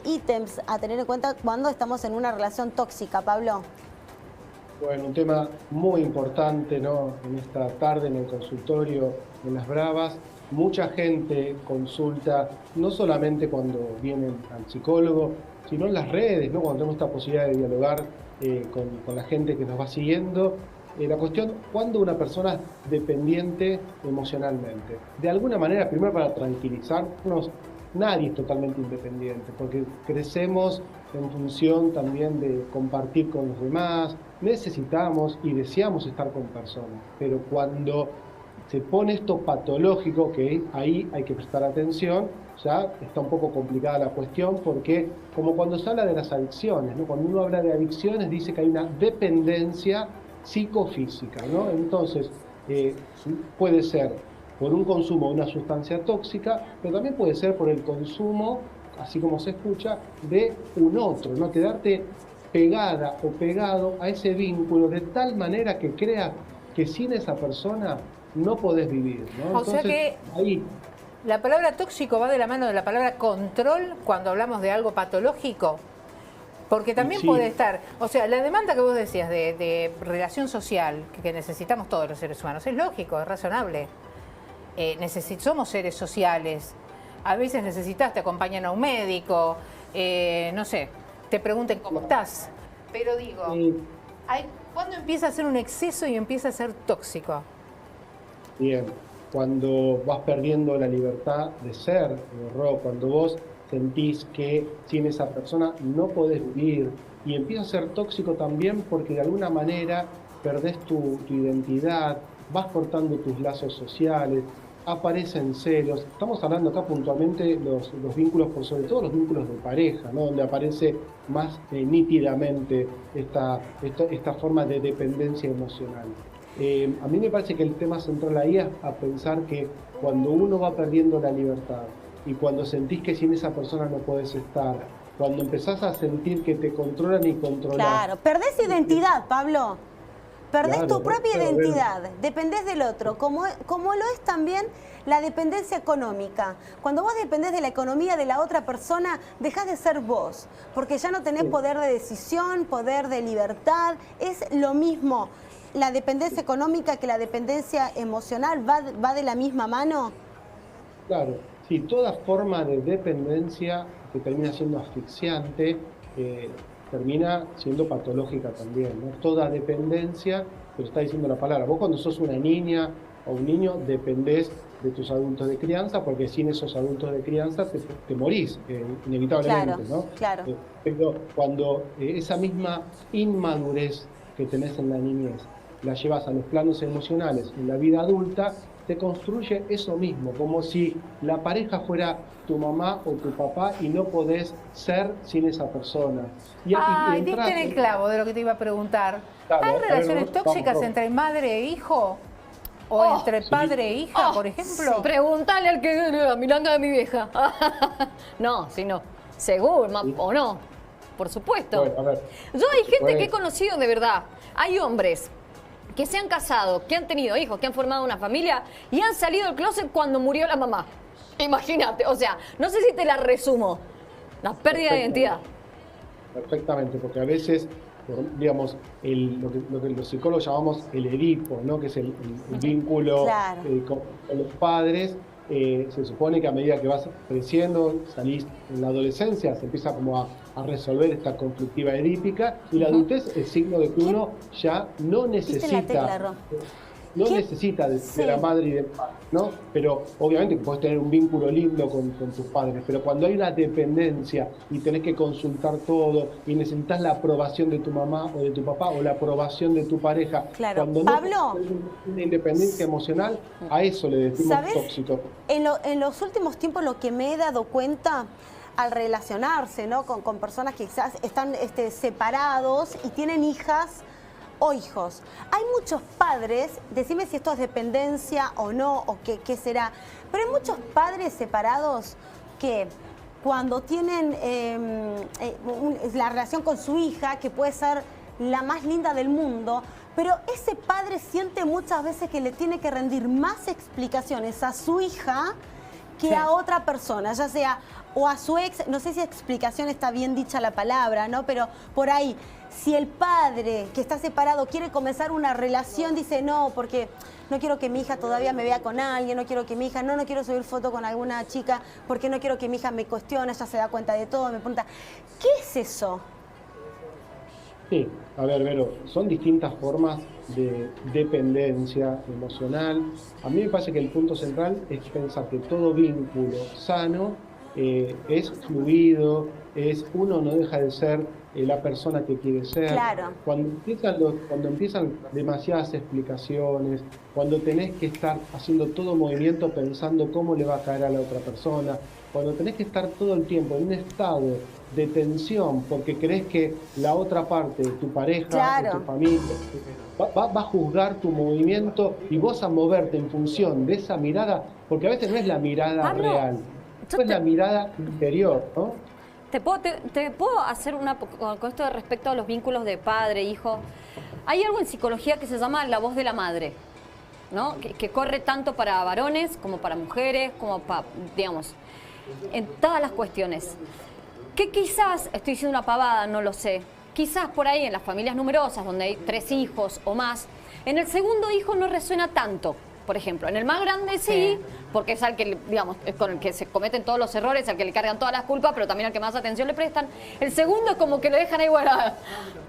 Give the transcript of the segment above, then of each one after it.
ítems a tener en cuenta cuando estamos en una relación tóxica, Pablo? Bueno, un tema muy importante, ¿no? En esta tarde en el consultorio, en Las Bravas, mucha gente consulta, no solamente cuando vienen al psicólogo, sino en las redes, ¿no? Cuando tenemos esta posibilidad de dialogar con la gente que nos va siguiendo. La cuestión, ¿cuándo una persona es dependiente emocionalmente? De alguna manera, primero para tranquilizarnos, nadie es totalmente independiente, porque crecemos en función también de compartir con los demás, necesitamos y deseamos estar con personas, pero cuando se pone esto patológico, que ahí hay que prestar atención, ya está un poco complicada la cuestión, porque como cuando se habla de las adicciones, ¿no? Cuando uno habla de adicciones dice que hay una dependencia psicofísica, ¿no? Entonces, puede ser por un consumo de una sustancia tóxica, pero también puede ser por el consumo, así como se escucha, de un otro, ¿no? Quedarte pegada o pegado a ese vínculo de tal manera que creas que sin esa persona no podés vivir, ¿no? O sea que ahí... la palabra tóxico va de la mano de la palabra control cuando hablamos de algo patológico. Porque también puede estar, o sea, la demanda que vos decías de relación social que necesitamos todos los seres humanos, es lógico, es razonable. Somos seres sociales. A veces necesitas, te acompañan a un médico, no sé, te pregunten cómo estás. Pero digo, ¿cuándo empieza a ser un exceso y empieza a ser tóxico? Bien, cuando vas perdiendo la libertad de ser, Ro, cuando vos sentís que sin esa persona no podés vivir, y empieza a ser tóxico también porque de alguna manera perdés tu identidad, vas cortando tus lazos sociales, aparecen celos. Estamos hablando acá puntualmente los vínculos, por sobre todo los vínculos de pareja, ¿no? Donde aparece más nítidamente esta forma de dependencia emocional. A mí me parece que el tema central ahí es a pensar que cuando uno va perdiendo la libertad y cuando sentís que sin esa persona no podés estar, cuando empezás a sentir que te controlan y controlan... Claro, perdés identidad, Pablo. Perdés tu propia identidad, dependés del otro, como lo es también la dependencia económica. Cuando vos dependés de la economía de la otra persona, dejás de ser vos, porque ya no tenés poder de decisión, poder de libertad. Es lo mismo la dependencia económica que la dependencia emocional, ¿va de la misma mano? Claro, sí, toda forma de dependencia que termina siendo asfixiante, termina siendo patológica también, ¿no? Toda dependencia, pero está diciendo la palabra, vos cuando sos una niña o un niño dependés de tus adultos de crianza, porque sin esos adultos de crianza te morís, inevitablemente, claro, ¿no? Claro. Pero cuando esa misma inmadurez que tenés en la niñez la llevas a los planos emocionales en la vida adulta, te construye eso mismo, como si la pareja fuera tu mamá o tu papá y no podés ser sin esa persona. Y diste en el clavo de lo que te iba a preguntar. Claro, ¿hay relaciones tóxicas entre madre e hijo? ¿O entre padre e hija, por ejemplo? Sí. Pregúntale al que la milanga de mi vieja. No, si no. Seguro, o no. Por supuesto. Bueno, a ver, yo hay gente que he conocido de verdad. Hay hombres que se han casado, que han tenido hijos, que han formado una familia y han salido del closet cuando murió la mamá. Imagínate, o sea, no sé si te la resumo. La pérdida de identidad. Perfectamente, porque a veces, digamos, lo que los psicólogos llamamos el Edipo, ¿no? Que es el vínculo claro. Con los padres. Se supone que a medida que vas creciendo, salís en la adolescencia, se empieza como a resolver esta conflictiva edípica, y la adultez es signo de que uno ya no necesita de la madre y del padre, ¿no? Pero obviamente puedes tener un vínculo lindo con tus padres, pero cuando hay una dependencia y tenés que consultar todo y necesitas la aprobación de tu mamá o de tu papá o la aprobación de tu pareja, claro. cuando Pablo, no tenés una independencia emocional, a eso le decimos tóxico. En los últimos tiempos lo que me he dado cuenta al relacionarse, ¿no? con personas que quizás están separados y tienen hijas o hijos. Hay muchos padres, decime si esto es dependencia o no, o qué será, pero hay muchos padres separados que cuando tienen la relación con su hija, que puede ser la más linda del mundo, pero ese padre siente muchas veces que le tiene que rendir más explicaciones a su hija que a otra persona, ya sea o a su ex, no sé si explicación está bien dicha la palabra, ¿no? Pero por ahí, si el padre que está separado quiere comenzar una relación, dice no, porque no quiero que mi hija todavía me vea con alguien, no quiero que mi hija, no quiero subir foto con alguna chica, porque no quiero que mi hija me cuestione, ella se da cuenta de todo, me pregunta, ¿qué es eso? Sí, a ver, Vero, son distintas formas de dependencia emocional. A mí me parece que el punto central es pensar que todo vínculo sano es fluido, uno no deja de ser la persona que quiere ser. Claro. Cuando empiezan demasiadas explicaciones, cuando tenés que estar haciendo todo movimiento pensando cómo le va a caer a la otra persona, cuando tenés que estar todo el tiempo en un estado de tensión porque crees que la otra parte, tu pareja, claro, o tu familia, va a juzgar tu movimiento y vos a moverte en función de esa mirada, porque a veces no es la mirada Pablo, real, es la mirada interior, ¿no? ¿Te puedo hacer con esto de respecto a los vínculos de padre, hijo? Hay algo en psicología que se llama la voz de la madre, ¿no? Que corre tanto para varones como para mujeres, como para, digamos, en todas las cuestiones. Que quizás, estoy diciendo una pavada, no lo sé, quizás por ahí en las familias numerosas, donde hay 3 hijos o más, en el segundo hijo no resuena tanto. Por ejemplo, en el más grande sí, porque es al que, digamos, es con el que se cometen todos los errores, al que le cargan todas las culpas, pero también al que más atención le prestan. El segundo es como que lo dejan ahí, bueno,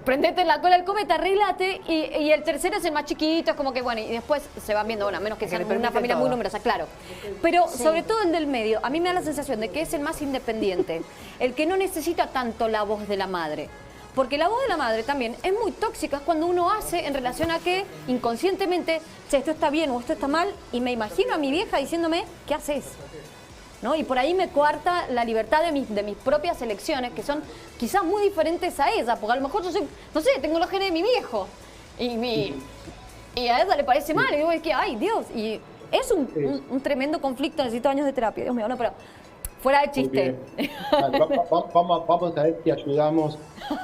prendete en la cola del cometa, arreglate, y el tercero es el más chiquito, es como que, bueno, y después se van viendo, bueno, a menos que sean una familia muy numerosa, claro. Pero sobre todo el del medio, a mí me da la sensación de que es el más independiente, el que no necesita tanto la voz de la madre. Porque la voz de la madre también es muy tóxica, es cuando uno hace en relación a que inconscientemente, che, esto está bien o esto está mal, y me imagino a mi vieja diciéndome, ¿qué haces? ¿No? Y por ahí me coarta la libertad de mis propias elecciones, que son quizás muy diferentes a ella, porque a lo mejor yo soy, no sé, tengo los genes de mi viejo, y a ella le parece mal, y digo, es que, ay, Dios, y es un tremendo conflicto, necesito años de terapia, Dios mío, no, pero... Fuera de chiste. Vamos a ver si ayudamos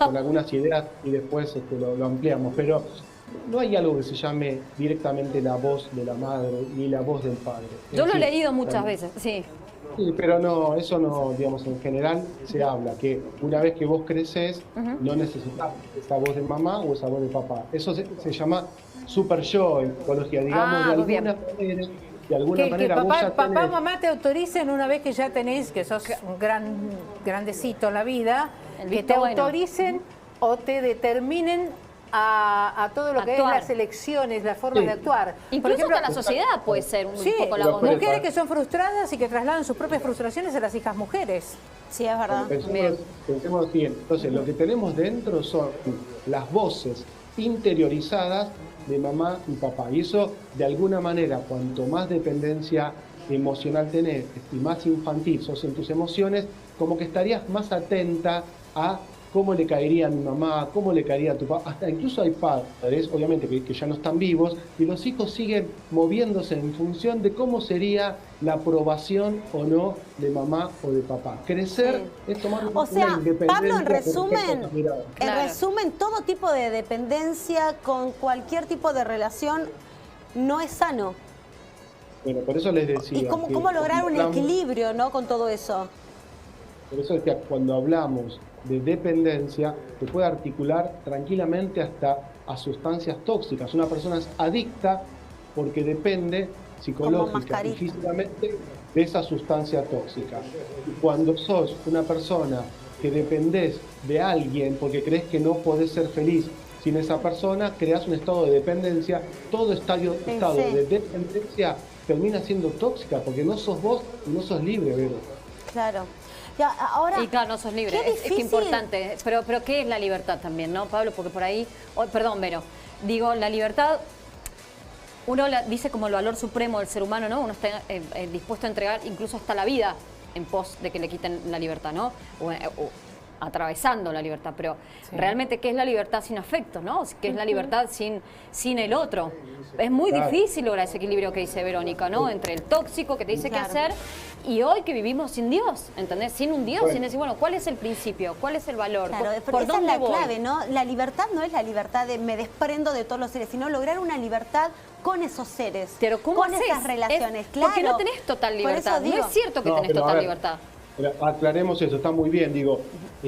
con algunas ideas y después lo ampliamos. Pero no hay algo que se llame directamente la voz de la madre ni la voz del padre. Yo lo he leído muchas veces, sí. Sí, pero no, eso no, digamos, en general se habla, que una vez que vos creces, no necesitas esa voz de mamá o esa voz de papá. Eso se llama super yo en psicología, digamos, de alguna manera que vos ya papá tenés... o mamá te autoricen una vez que ya tenés, que sos un grandecito en la vida, que te autoricen o te determinen a todo lo que es las elecciones, las formas de actuar. Incluso por ejemplo, hasta la sociedad puede ser un poco la voz. Mujeres que son frustradas y que trasladan sus propias frustraciones a las hijas mujeres. Sí, es verdad. Pensemos bien. Entonces, lo que tenemos dentro son las voces interiorizadas de mamá y papá. Y eso, de alguna manera, cuanto más dependencia emocional tenés y más infantil sos en tus emociones, como que estarías más atenta a cómo le caería a mi mamá, cómo le caería a tu papá. Hasta incluso hay padres, obviamente, que ya no están vivos, y los hijos siguen moviéndose en función de cómo sería la aprobación o no de mamá o de papá. Crecer es tomar una independencia. Pablo, en resumen, todo tipo de dependencia con cualquier tipo de relación no es sano. Bueno, por eso les decía. ¿Y cómo lograr un equilibrio, ¿no?, con todo eso? Por eso decía, cuando hablamos de dependencia, se puede articular tranquilamente hasta a sustancias tóxicas. Una persona es adicta porque depende psicológica y físicamente de esa sustancia tóxica. Y cuando sos una persona que dependés de alguien porque crees que no podés ser feliz sin esa persona, creás un estado de dependencia. Todo estado de dependencia termina siendo tóxica porque no sos vos y no sos libre, Vero. Claro. Ya, ahora, y claro, no sos libre, es importante. Pero ¿qué es la libertad también, no, Pablo? Porque por ahí, perdón, Vero, digo, la libertad, uno la dice como el valor supremo del ser humano, ¿no? Uno está dispuesto a entregar incluso hasta la vida en pos de que le quiten la libertad, ¿no? O atravesando la libertad, pero realmente, ¿qué es la libertad sin afecto, no? ¿Qué es la libertad sin el otro? Es muy difícil lograr ese equilibrio que dice Verónica, ¿no? Entre el tóxico que te dice qué hacer y hoy que vivimos sin Dios, ¿entendés? Sin un Dios, sin decir, bueno, ¿cuál es el principio? ¿Cuál es el valor? Claro, ¿Por esa dónde es la voy? clave, ¿no? La libertad no es la libertad de me desprendo de todos los seres, sino lograr una libertad con esos seres, pero ¿cómo con haces? esas relaciones, claro. Porque no tenés total libertad, no es cierto que tenés total libertad. Pero aclaremos eso, está muy bien. Digo,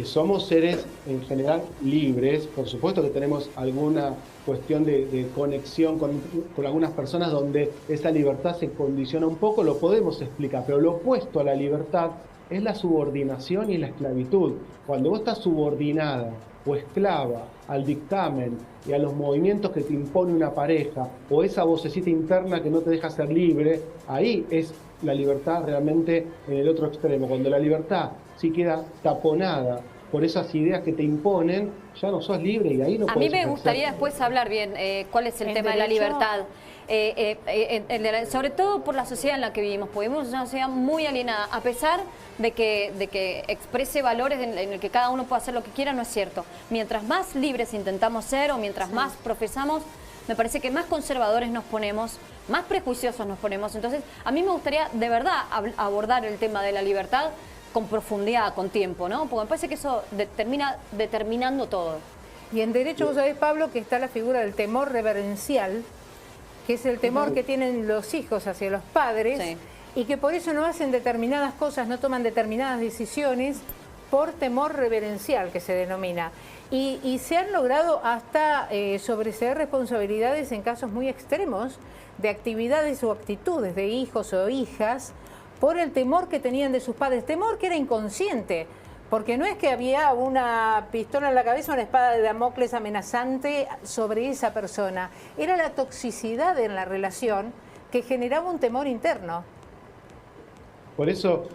somos seres en general libres. Por supuesto que tenemos alguna cuestión de conexión con algunas personas donde esa libertad se condiciona un poco, lo podemos explicar. Pero lo opuesto a la libertad es la subordinación y la esclavitud. Cuando vos estás subordinada o esclava al dictamen y a los movimientos que te impone una pareja, o esa vocecita interna que no te deja ser libre, ahí es la libertad realmente en el otro extremo. Cuando la libertad sí queda taponada por esas ideas que te imponen, ya no sos libre y ahí no A podés mí me ejercer. gustaría después hablar bien cuál es el tema de la libertad. Sobre todo por la sociedad en la que vivimos, porque vivimos en una sociedad muy alienada, a pesar de que exprese valores en el que cada uno puede hacer lo que quiera, no es cierto. Mientras más libres intentamos ser o mientras más profesamos, me parece que más conservadores nos ponemos, más prejuiciosos nos ponemos. Entonces, a mí me gustaría de verdad abordar el tema de la libertad con profundidad, con tiempo, ¿no? Porque me parece que eso termina determinando todo. Y en derecho, vos sabés, Pablo, que está la figura del temor reverencial, que es el temor que tienen los hijos hacia los padres, Sí. y que por eso no hacen determinadas cosas, no toman determinadas decisiones por temor reverencial, que se denomina. Y se han logrado hasta sobreseer responsabilidades en casos muy extremos de actividades o actitudes de hijos o hijas por el temor que tenían de sus padres, temor que era inconsciente. Porque no es que había una pistola en la cabeza, una espada de Damocles amenazante sobre esa persona. Era la toxicidad en la relación que generaba un temor interno. Por eso,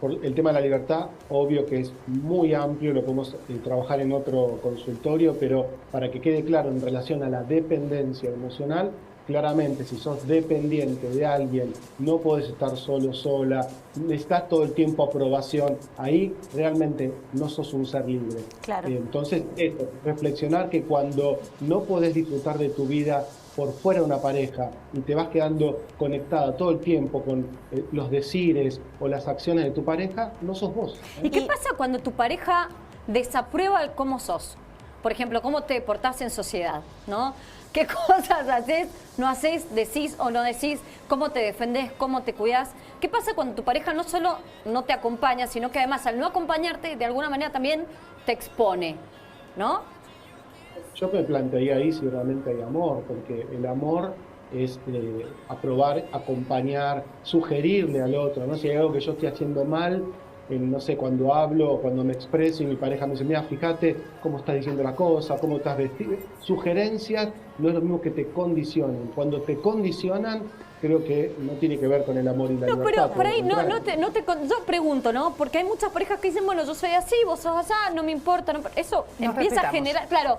por el tema de la libertad, obvio que es muy amplio, lo podemos trabajar en otro consultorio, pero para que quede claro en relación a la dependencia emocional, claramente si sos dependiente de alguien, no podés estar solo, sola, necesitas todo el tiempo aprobación, ahí realmente no sos un ser libre. Claro. Entonces, esto, reflexionar que cuando no podés disfrutar de tu vida por fuera de una pareja y te vas quedando conectada todo el tiempo con los decires o las acciones de tu pareja, no sos vos. ¿Y qué pasa cuando tu pareja desaprueba el cómo sos? Por ejemplo, cómo te portás en sociedad, ¿no? ¿Qué cosas haces, no haces, decís o no decís? ¿Cómo te defendés, cómo te cuidás? ¿Qué pasa cuando tu pareja no solo no te acompaña, sino que además al no acompañarte, de alguna manera también te expone, ¿no? Yo me plantearía ahí si realmente hay amor, porque el amor es aprobar, acompañar, sugerirle al otro, ¿no? Si hay algo que yo estoy haciendo mal, no sé, cuando hablo o cuando me expreso y mi pareja me dice, mira, fíjate cómo estás diciendo la cosa, cómo estás vestido. Sugerencias no es lo mismo que te condicionen. Cuando te condicionan, creo que no tiene que ver con el amor y la libertad. Pero por ahí yo pregunto, ¿no? Porque hay muchas parejas que dicen, bueno, yo soy así, vos sos así, no me importa. Eso empieza a generar, claro,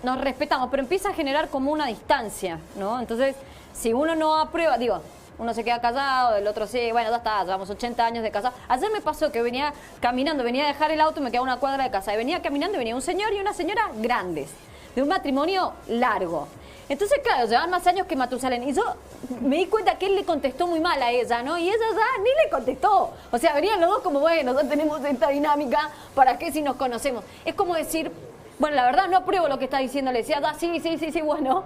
nos respetamos, pero empieza a generar como una distancia, ¿no? Entonces, si uno no aprueba, digo, uno se queda callado, el otro sí, bueno, ya está, llevamos 80 años de casado. Ayer me pasó que venía caminando, venía a dejar el auto y me quedaba una cuadra de casa. Y venía caminando y venía un señor y una señora grandes, de un matrimonio largo. Entonces, claro, llevan más años que Matusalén. Y yo me di cuenta que él le contestó muy mal a ella, ¿no? Y ella ya ni le contestó. O sea, venían los dos como, bueno, ya tenemos esta dinámica, ¿para qué si nos conocemos? Es como decir, bueno, la verdad no apruebo lo que está diciendo. Le decía, sí, bueno.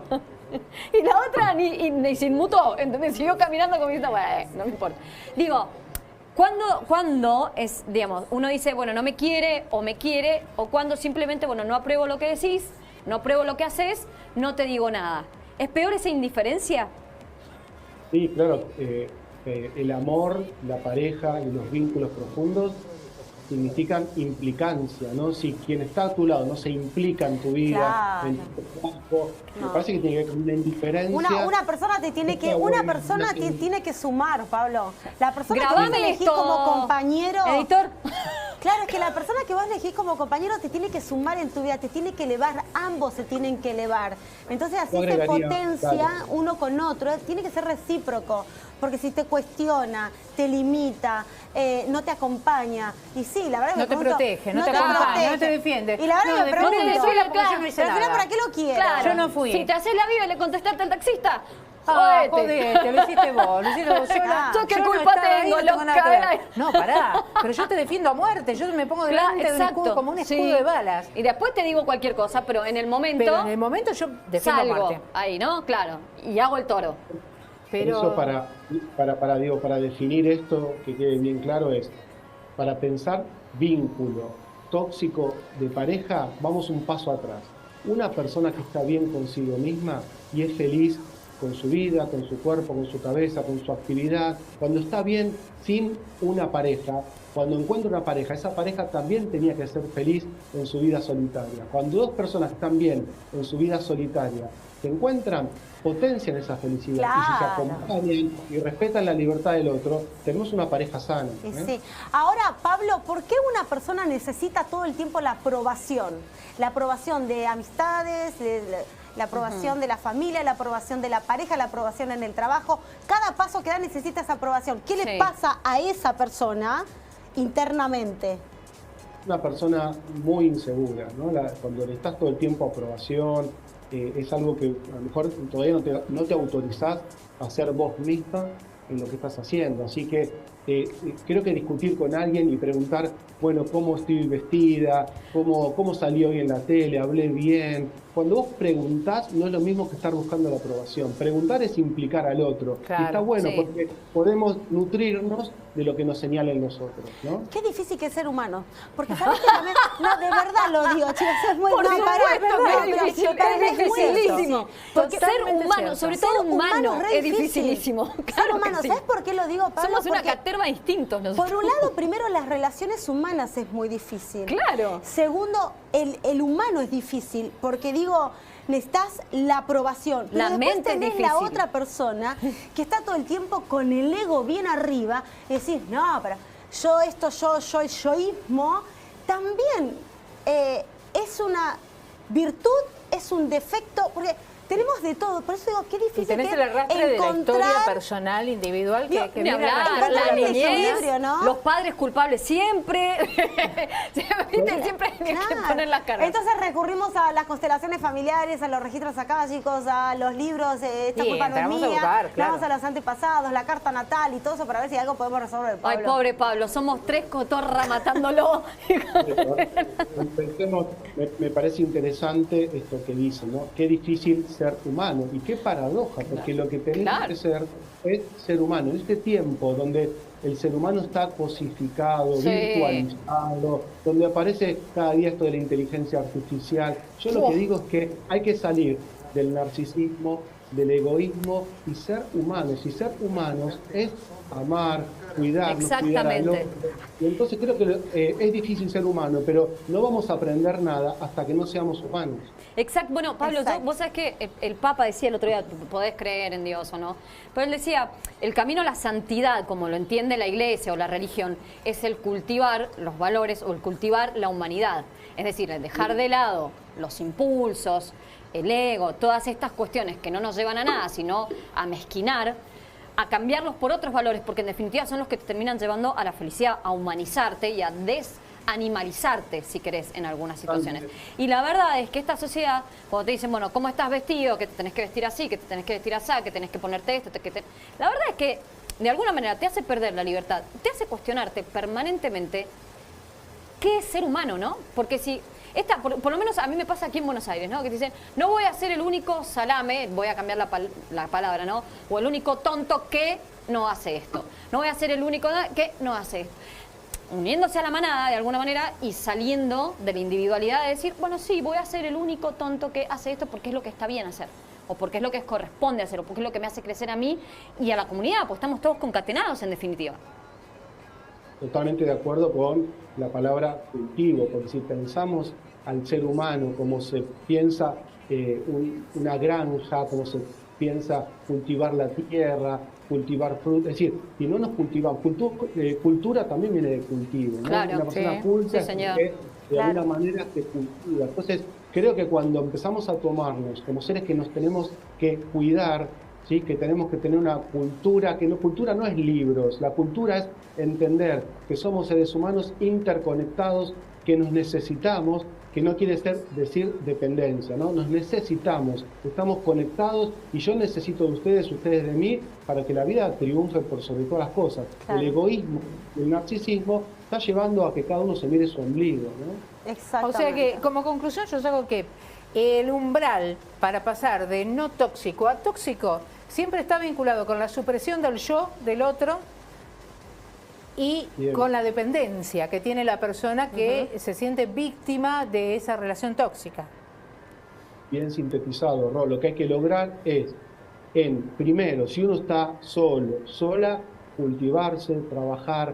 Y la otra ni se inmutó, ¿entendés? Siguió caminando como diciendo, bueno, no me importa. Digo, cuando es, digamos, uno dice, bueno, no me quiere, o cuando simplemente, bueno, no apruebo lo que decís, no apruebo lo que haces, no te digo nada. ¿Es peor esa indiferencia? Sí, claro. El amor, la pareja y los vínculos profundos significan implicancia, ¿no? Si quien está a tu lado no se implica en tu vida, Claro. en tu trabajo, me parece que tiene que ver con una indiferencia. Una persona te tiene que, tiene que sumar, Pablo. La persona que Grabame vos elegís esto, como compañero. editor. Claro, es que la persona que vos elegís como compañero te tiene que sumar en tu vida, te tiene que elevar, ambos se tienen que elevar. Entonces así Yo se agregaría, potencia claro, uno con otro, tiene que ser recíproco, porque si te cuestiona, te limita, no te acompaña, y sí, la verdad que No te protege, no te acompaña, no te defiende. Y la verdad que me defiende, pregunto, no te defiende porque yo no hice pero al final, nada. ¿para qué lo quiero? Claro, Yo no fui. Si te haces la viva y le contestaste al taxista, Jodete, jodete. lo hiciste vos, lo hiciste vos. Yo qué no culpa estaba ahí, tengo, no tengo nada que loca, ver. No, pará, pero yo te defiendo a muerte, yo me pongo delante de un escudo, como un escudo sí. de balas. Y después te digo cualquier cosa, pero en el momento, Pero en el momento yo defiendo a salgo muerte. ahí, ¿no? Claro, y hago el toro. Pero Por eso para definir esto, que quede bien claro, es para pensar vínculo tóxico de pareja, vamos un paso atrás. Una persona que está bien consigo misma y es feliz con su vida, con su cuerpo, con su cabeza, con su actividad, cuando está bien sin una pareja, cuando encuentra una pareja, esa pareja también tenía que ser feliz en su vida solitaria. Cuando dos personas están bien en su vida solitaria, se encuentran, potencian esa felicidad. Claro. Y si se acompañan y respetan la libertad del otro, tenemos una pareja sana. Sí. Ahora, Pablo, ¿por qué una persona necesita todo el tiempo la aprobación? La aprobación de amistades, la aprobación de la familia, la aprobación de la pareja, la aprobación en el trabajo. Cada paso que da necesita esa aprobación. ¿Qué le pasa a esa persona internamente? Una persona muy insegura, ¿no? Cuando le estás todo el tiempo aprobación, es algo que a lo mejor todavía no te autorizás a ser vos misma en lo que estás haciendo. Así que creo que discutir con alguien y preguntar, bueno, cómo estoy vestida, cómo salí hoy en la tele, hablé bien. Cuando vos preguntás, no es lo mismo que estar buscando la aprobación. Preguntar es implicar al otro. Claro, y está bueno sí. porque podemos nutrirnos de lo que nos señalen los otros, ¿no? Qué difícil que es ser humano. Porque sabés que también, no, de verdad lo digo, chicos, es muy Por supuesto que es difícil, es dificilísimo. Porque ser Totalmente humano, cierto. sobre todo Ser humano, es re es difícil. dificilísimo. Ser Claro que humano, sí. ¿sabes por qué lo digo, Pablo? Somos una Porque, caterva de instintos nosotros. por un lado, primero, las relaciones humanas es muy difícil. Claro. Segundo, el humano es difícil, porque digo, necesitas la aprobación. Pero La después mente es tenés la difícil. otra persona que está todo el tiempo con el ego bien arriba y decís, no, pero yo el yoísmo, también es una virtud, es un defecto, porque tenemos de todo. Por eso digo, qué difícil Y tenés que el arrastre de la historia encontrar- personal, individual, que Ni viene hablar, arrastrando la encontrar el niñez, equilibrio, ¿no? los padres culpables siempre. Siempre hay que Claro. poner la cara. Entonces recurrimos a las constelaciones familiares, a los registros acálicos, a los libros, esta Sí, culpa no es entramos a mía, buscar, claro. vamos a los antepasados, la carta natal y todo eso para ver si algo podemos resolver, Pablo. Ay, pobre Pablo, somos tres cotorras matándolo. Pensemos, me parece interesante esto que dice, ¿no? Qué difícil ser humano y qué paradoja, porque lo que tenemos Claro. que ser es ser humano. En este tiempo donde el ser humano está cosificado, Sí. virtualizado, donde aparece cada día esto de la inteligencia artificial, yo lo que digo es que hay que salir del narcisismo, del egoísmo y ser humanos. Y ser humanos es amar, cuidarnos, cuidar al Exactamente. otro. Y entonces creo que es difícil ser humano, pero no vamos a aprender nada hasta que no seamos humanos. Exacto. Bueno, Pablo, Exacto. vos sabés que el Papa decía el otro día, podés creer en Dios o no, pero él decía, el camino a la santidad, como lo entiende la iglesia o la religión, es el cultivar los valores o el cultivar la humanidad. Es decir, el dejar de lado los impulsos, el ego, todas estas cuestiones que no nos llevan a nada, sino a mezquinar, a cambiarlos por otros valores, porque en definitiva son los que te terminan llevando a la felicidad, a humanizarte y a desanimalizarte, si querés, en algunas situaciones. Y la verdad es que esta sociedad, cuando te dicen, bueno, ¿cómo estás vestido? Que te tenés que vestir así, que te tenés que vestir así, que tenés que ponerte esto, la verdad es que de alguna manera te hace perder la libertad, te hace cuestionarte permanentemente qué es ser humano, ¿no? Porque si... por lo menos a mí me pasa aquí en Buenos Aires, ¿no? Que te dicen, no voy a ser el único salame, voy a cambiar la palabra, ¿no? O el único tonto que no hace esto. No voy a ser el único que no hace esto. Uniéndose a la manada de alguna manera y saliendo de la individualidad de decir, bueno, sí, voy a ser el único tonto que hace esto porque es lo que está bien hacer. O porque es lo que corresponde hacer, o porque es lo que me hace crecer a mí y a la comunidad, pues estamos todos concatenados en definitiva. Totalmente de acuerdo con la palabra cultivo, porque si pensamos al ser humano como se piensa una granja, como se piensa cultivar la tierra, cultivar fruta, es decir, si no nos cultivamos, cultura también viene de cultivo, ¿no? Claro, una persona sí, culta sí, es señor. que de Claro. alguna manera se cultiva. Entonces, creo que cuando empezamos a tomarnos como seres que nos tenemos que cuidar, ¿sí? Que tenemos que tener una cultura, cultura no es libros, la cultura es entender que somos seres humanos interconectados, que nos necesitamos, que no quiere decir dependencia, ¿no? Nos necesitamos, estamos conectados y yo necesito de ustedes de mí, para que la vida triunfe por sobre todas las cosas. Claro. El egoísmo, el narcisismo, está llevando a que cada uno se mire su ombligo, ¿no? O Exactamente. sea que, como conclusión, yo saco que el umbral para pasar de no tóxico a tóxico siempre está vinculado con la supresión del yo, del otro, y Bien. con la dependencia que tiene la persona que se siente víctima de esa relación tóxica. Bien sintetizado, Ro. Lo que hay que lograr es, primero, si uno está solo, sola, cultivarse, trabajar,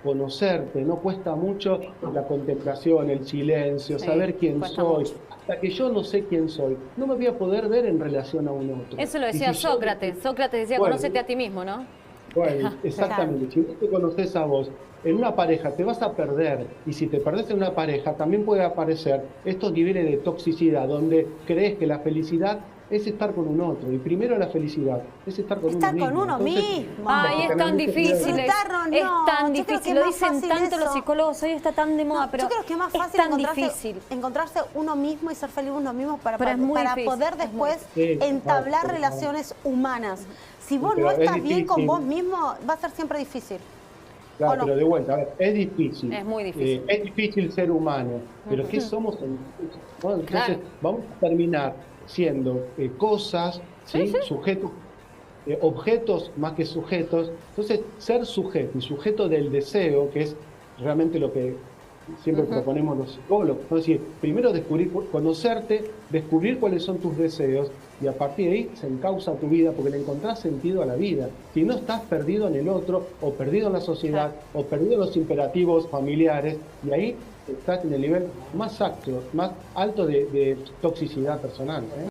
conocerte. No cuesta mucho la contemplación, el silencio, Sí, saber quién cuesta soy. mucho. Hasta que yo no sé quién soy, no me voy a poder ver en relación a un otro. Eso lo Y decía si yo- Sócrates. Sócrates decía, Bueno, conócete a ti mismo, ¿no? Bueno, exactamente. Si no te conoces a vos, en una pareja te vas a perder. Y si te perdés en una pareja, también puede aparecer estos niveles de toxicidad, donde crees que la felicidad es estar con un otro. Y primero la felicidad es estar con Estar uno mismo. con uno Entonces, mismo. Ay, es tan difícil. Disfrutarlo, Es no. tan Yo creo difícil. que Lo es más dicen fácil tanto los eso. psicólogos. Hoy está tan de moda, No, pero yo creo que es más fácil tan difícil. encontrarse uno mismo y ser feliz uno mismo para Pero es muy para difícil, poder es muy después difícil. Sí, entablar claro, relaciones humanas. Si vos Pero no es estás bien con difícil. vos mismo, va a ser siempre difícil. Claro, ¿O no? pero de vuelta, a ver, es difícil. Es muy difícil. Es difícil ser humano, pero ¿qué somos? ¿No? Entonces, Claro. vamos a terminar siendo cosas, ¿sí? Sujetos, objetos más que sujetos. Entonces, ser sujeto y sujeto del deseo, que es realmente lo que siempre proponemos los psicólogos. Es decir, primero conocerte, descubrir cuáles son tus deseos y a partir de ahí se encausa tu vida porque le encontrás sentido a la vida. Si no estás perdido en el otro o perdido en la sociedad o perdido en los imperativos familiares y ahí estás en el nivel más alto de toxicidad personal.